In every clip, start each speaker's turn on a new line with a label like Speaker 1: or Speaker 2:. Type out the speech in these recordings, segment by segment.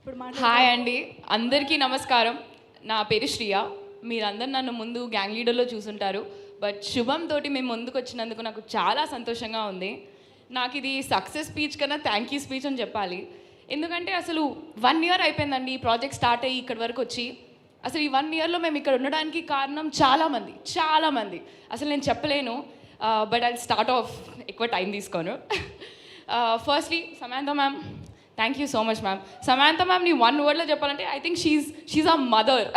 Speaker 1: Hi అండి, అందరికీ నమస్కారం. నా పేరు శ్రియ. మీరందరూ నన్ను ముందు గ్యాంగ్ లీడర్లో చూసుంటారు. బట్ శుభం తోటి మేము ముందుకు వచ్చినందుకు నాకు చాలా సంతోషంగా ఉంది. నాకు ఇది సక్సెస్ స్పీచ్ కన్నా థ్యాంక్ యూ స్పీచ్ అని చెప్పాలి. ఎందుకంటే అసలు 1 year అయిపోయిందండి ఈ ప్రాజెక్ట్ స్టార్ట్ అయ్యి ఇక్కడి వరకు వచ్చి. అసలు ఈ 1 yearలో మేము ఇక్కడ ఉండడానికి కారణం చాలామంది. అసలు నేను చెప్పలేను. బట్ ఐ స్టార్ట్ ఆఫ్, ఎక్కువ టైం తీసుకోను. Firstly Samantha ma'am, thank you so much ma'am. Samantha మ్యామ్ని 1 wordలో చెప్పాలంటే I think she's a mother.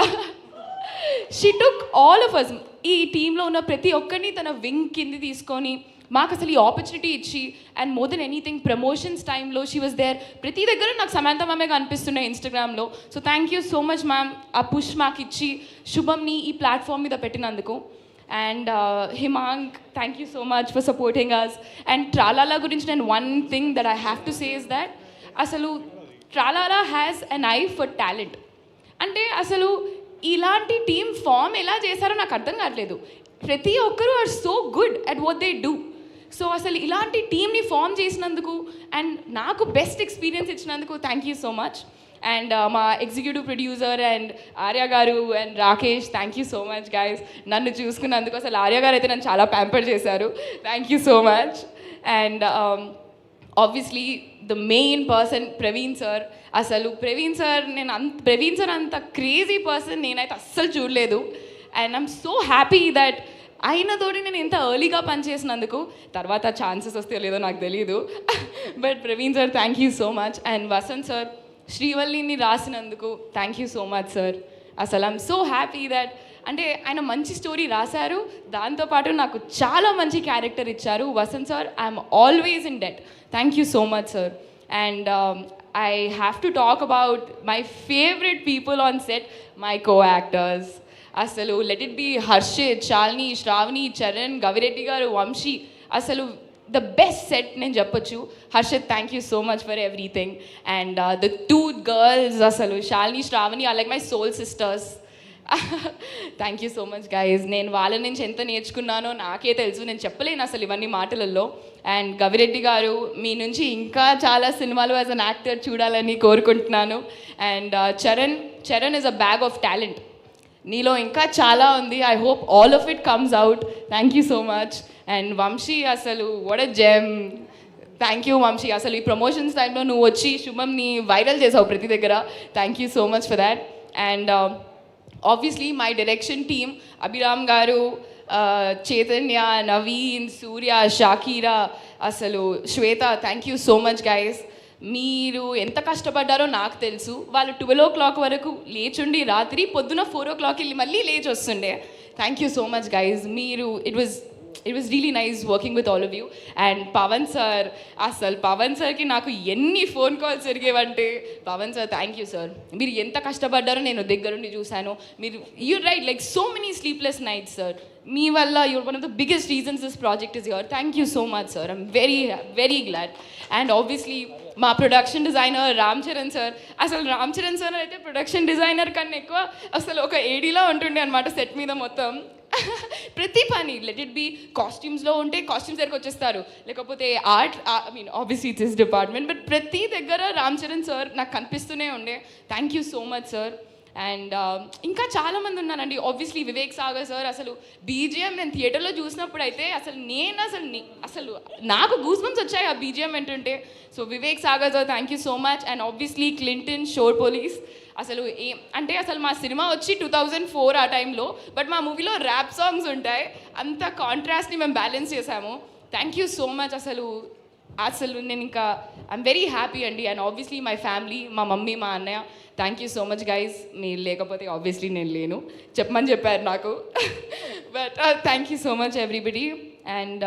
Speaker 1: She took all of us, ఈ టీంలో ఉన్న ప్రతి ఒక్కరిని తన వింగ్ కింది తీసుకొని మాకు అసలు ఈ ఆపర్చునిటీ ఇచ్చి, and more than anything promotions టైంలో షీ వాజ్ దేర్. ప్రతి దగ్గర నాకు సమాంత మ్యామే కనిపిస్తున్నాయి ఇన్స్టాగ్రామ్లో. So thank you so much ma'am, ఆ పుష్ మాకు ఇచ్చి శుభంని ఈ ప్లాట్ఫామ్ మీద పెట్టినందుకు. And Himang, thank you so much for supporting us. And Tralala గురించి నేను one thing that I have to say is that అసలు Tralala has an eye for talent. అంటే అసలు ఇలాంటి టీమ్ ఫామ్ ఎలా చేశారో నాకు అర్థం కావట్లేదు. ప్రతి ఒక్కరూ are so good at what they do. So అసలు ఇలాంటి టీమ్ని ఫామ్ చేసినందుకు అండ్ నాకు బెస్ట్ ఎక్స్పీరియన్స్ ఇచ్చినందుకు thank you so much. And మా executive producer and Arya garu and Rakesh, thank you so much guys. నన్ను చూసుకున్నందుకు అసలు ఆర్య గారు అయితే నన్ను చాలా ప్యాంపర్ చేశారు. Thank you so much. And obviously the main person Praveen sir. అసలు ప్రవీణ్ సార్ అంత క్రేజీ పర్సన్ నేనైతే అస్సలు చూడలేదు. And I'm so happy that అయినతోటి నేను ఇంత ఎర్లీగా పనిచేసినందుకు. తర్వాత ఛాన్సెస్ వస్తే లేదో నాకు తెలియదు. But Praveen sir, thank you so much. And Vasanth sir, శ్రీవల్లిని రాసినందుకు thank you so much sir. అసలు ఐఎమ్ సో హ్యాపీ దట్, అంటే ఆయన మంచి స్టోరీ రాశారు, దాంతోపాటు నాకు చాలా మంచి క్యారెక్టర్ ఇచ్చారు. Vasanth sir, I'm always in debt. Thank you so much sir. And I have to talk about my favourite people on set, my co-actors. అసలు let it be Harshit, Shalini, Shravani, Charan, Gavireddy garu, Vamshi. అసలు ద బెస్ట్ సెట్ నేను చెప్పొచ్చు. Harshit, thank you so much for everything. And the 2 girls, అసలు Shalini, Shravani are like my soul sisters. Thank you so much guys. నేను వాళ్ళ నుంచి ఎంత నేర్చుకున్నానో నాకే తెలుసు, నేను చెప్పలేను అసలు ఇవన్నీ మాటలలో. అండ్ గవిరెడ్డి గారు, మీ నుంచి ఇంకా చాలా సినిమాలు యాజ్ అన్ యాక్టర్ చూడాలని కోరుకుంటున్నాను. And Charan is a bag of talent. నీలో ఇంకా చాలా ఉంది. I hope all of it comes out. Thank you so much. And Vamshi, అసలు what a gem. Thank you Vamshi. అసలు ఈ ప్రమోషన్స్ టైంలో నువ్వు వచ్చి శుభంని వైరల్ చేసావు ప్రతి దగ్గర. Thank you so much for that. And obviously my direction team, Abhiram garu, Chaitanya, Naveen, Surya, Shakira, అసలు Shweta, thank you so much guys. మీరు ఎంత కష్టపడ్డారో నాకు తెలుసు. వాళ్ళు 12 o'clock వరకు లేచుండి రాత్రి పొద్దున 4 o'clock వెళ్ళి మళ్ళీ లేచి వస్తుండే. Thank you so much guys. మీరు it was really nice working with all of you. And Pavan sir, అసలు పవన్ సార్కి నాకు ఎన్ని ఫోన్ కాల్స్ జరిగేవంటే, Pavan sir thank you sir. మీరు ఎంత కష్టపడ్డారో నేను దగ్గరుండి చూశాను. మీరు you write like so many sleepless nights sir. మీ వల్ల you're one of the biggest reasons this project is your. Thank you so much sir. I'm very glad. And obviously మా production designer Ram Charan sir. అసలు Ram Charan sir అయితే production designer కన్నా ఎక్కువ అసలు ఒక ఏడీలా ఉంటుండే అనమాట సెట్ మీద మొత్తం. ప్రతి పని, లెట్ ఇట్ బి కాస్ట్యూమ్స్లో ఉంటే కాస్ట్యూమ్స్ దగ్గరకు వచ్చేస్తారు, లేకపోతే art, I mean obviously it's his department, but ప్రతి దగ్గర రామ్ చరణ్ సార్ నాకు కనిపిస్తూనే ఉండే. Thank you so much sir. And ఇంకా చాలామంది ఉన్నానండి. Obviously Vivek Sagar sir. అసలు బీజిఎం నేను థియేటర్లో చూసినప్పుడు అయితే అసలు నాకు గూస్ బంప్స్ వచ్చాయి ఆ బీజిఎం వింటుంటే. So Vivek Sagar sir, thank you so much. And obviously Clinton, Shor Police. అసలు అసలు మా సినిమా వచ్చి 2004 ఆ టైంలో, బట్ మా మూవీలో ర్యాప్ సాంగ్స్ ఉంటాయి. అంత కాంట్రాస్ట్ని మేము బ్యాలెన్స్ చేసాము. Thank you so much. అసలు నేను ఇంకా ఐఎమ్ వెరీ హ్యాపీ అండి. అండ్ ఆబ్వియస్లీ మై ఫ్యామిలీ, మా మమ్మీ, మా అన్నయ్య, thank you so much guys. మీరు లేకపోతే ఆబ్వియస్లీ నేను లేను, చెప్పమని చెప్పారు నాకు. But thank you so much everybody. And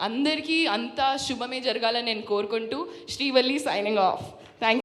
Speaker 1: అందరికీ అంతా శుభమే జరగాలని నేను కోరుకుంటూ శ్రీవల్లి సైనింగ్ ఆఫ్. థ్యాంక్